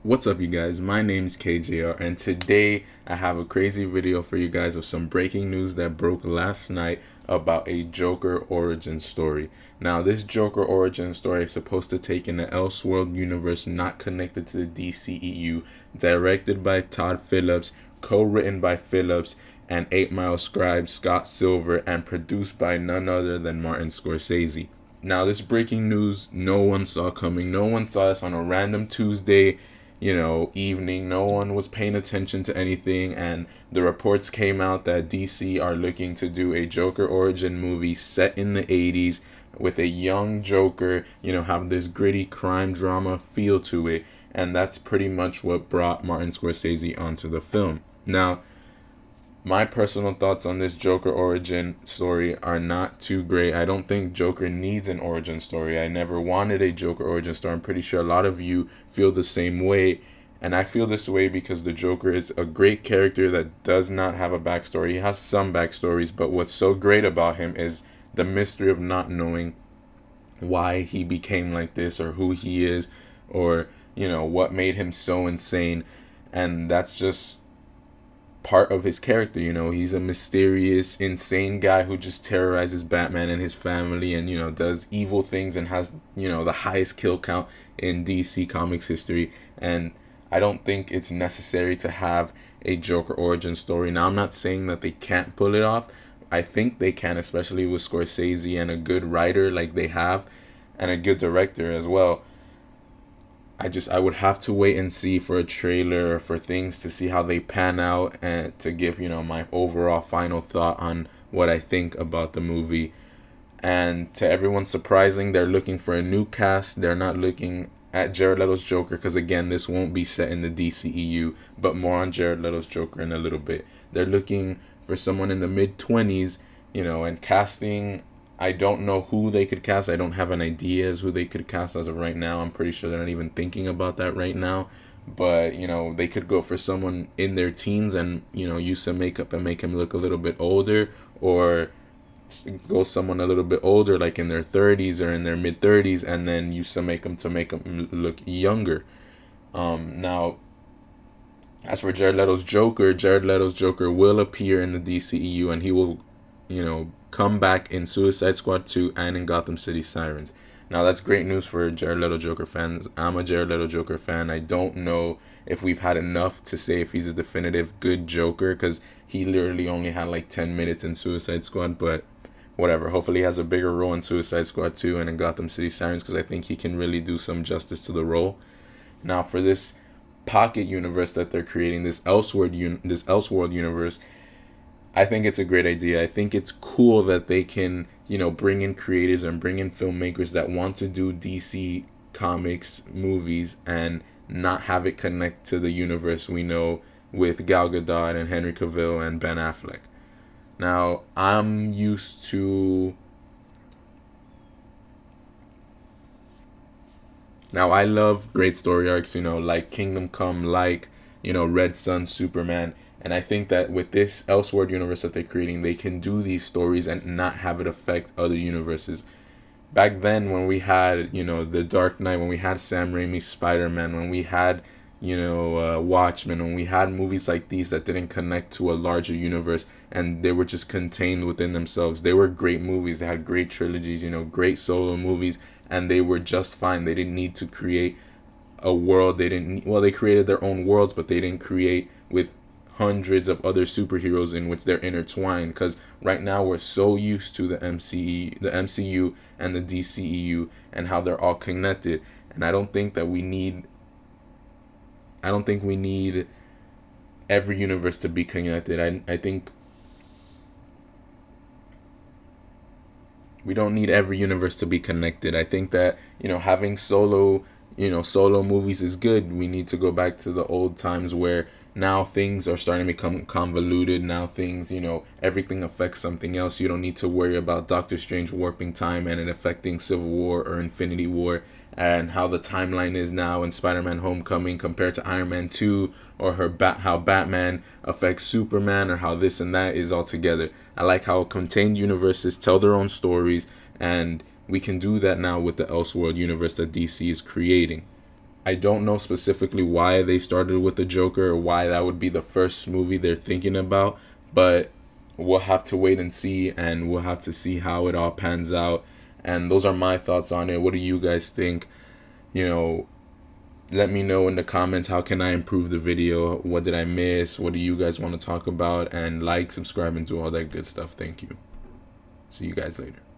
What's up, you guys? My name is KJR, and today I have a crazy video for you guys of some breaking news that broke last night about a Joker origin story. Now, this Joker origin story is supposed to take in the Elseworld universe not connected to the DCEU, directed by Todd Phillips, co-written by Phillips and 8 Mile scribe Scott Silver, and produced by none other than Martin Scorsese. Now, this breaking news no one saw coming. No one saw this on a random Tuesday evening. No one was paying attention to anything, and the reports came out that DC are looking to do a Joker origin movie set in the 80s with a young Joker, have this gritty crime drama feel to it, and that's pretty much what brought Martin Scorsese onto the film. Now, my personal thoughts on this Joker origin story are not too great. I don't think Joker needs an origin story. I never wanted a Joker origin story. I'm pretty sure a lot of you feel the same way. And I feel this way because the Joker is a great character that does not have a backstory. He has some backstories, but what's so great about him is the mystery of not knowing why he became like this, or who he is, or, what made him so insane. And that's just part of his character. He's a mysterious, insane guy who just terrorizes Batman and his family, and does evil things, and has the highest kill count in DC Comics history. And I don't think it's necessary to have a Joker origin story. Now, I'm not saying that they can't pull it off. I think they can, especially with Scorsese and a good writer like they have, and a good director as well. I would have to wait and see for a trailer, or for things to see how they pan out, and to give, my overall final thought on what I think about the movie. And to everyone's surprising, they're looking for a new cast. They're not looking at Jared Leto's Joker, because again, this won't be set in the DCEU, but more on Jared Leto's Joker in a little bit. They're looking for someone in the mid-20s, and casting, I don't know who they could cast. I don't have an idea as who they could cast as of right now. I'm pretty sure they're not even thinking about that right now. But, they could go for someone in their teens and, use some makeup and make him look a little bit older, or go someone a little bit older, like in their 30s or in their mid 30s, and then use some makeup to make them look younger. Now, as for Jared Leto's Joker will appear in the DCEU, and he will, come back in Suicide Squad 2 and in Gotham City Sirens. Now, that's great news for Jared Leto Joker fans. I'm a Jared Leto Joker fan. I don't know if we've had enough to say if he's a definitive good Joker, because he literally only had like 10 minutes in Suicide Squad, but whatever. Hopefully he has a bigger role in Suicide Squad 2 and in Gotham City Sirens, because I think he can really do some justice to the role. Now, for this pocket universe that they're creating, this Elseworld universe, I think it's a great idea. I think it's cool that they can, bring in creators and bring in filmmakers that want to do DC Comics movies and not have it connect to the universe we know with Gal Gadot and Henry Cavill and Ben Affleck. Now, I love great story arcs, like Kingdom Come, like, Red Sun, Superman. And I think that with this Elseworld universe that they're creating, they can do these stories and not have it affect other universes. Back then, when we had, The Dark Knight, when we had Sam Raimi's Spider-Man, when we had, Watchmen, when we had movies like these that didn't connect to a larger universe and they were just contained within themselves, they were great movies. They had great trilogies, great solo movies, and they were just fine. They didn't need to create a world. They created their own worlds, but they didn't create with hundreds of other superheroes in which they're intertwined, because right now we're so used to the MCU and the DCEU and how they're all connected. And I don't think we need every universe to be connected. I think we don't need every universe to be connected. I think that, having solo movies is good. We need to go back to the old times where now things are starting to become convoluted. Now things, everything affects something else. You don't need to worry about Doctor Strange warping time and it affecting Civil War or Infinity War, and how the timeline is now in Spider-Man Homecoming compared to Iron Man 2, or how Batman affects Superman, or how this and that is all together. I like how contained universes tell their own stories, and we can do that now with the Elseworld universe that DC is creating. I don't know specifically why they started with the Joker or why that would be the first movie they're thinking about, but we'll have to wait and see, and we'll have to see how it all pans out. And those are my thoughts on it. What do you guys think? You know, let me know in the comments, how can I improve the video? What did I miss? What do you guys want to talk about? And like, subscribe, and do all that good stuff. Thank you. See you guys later.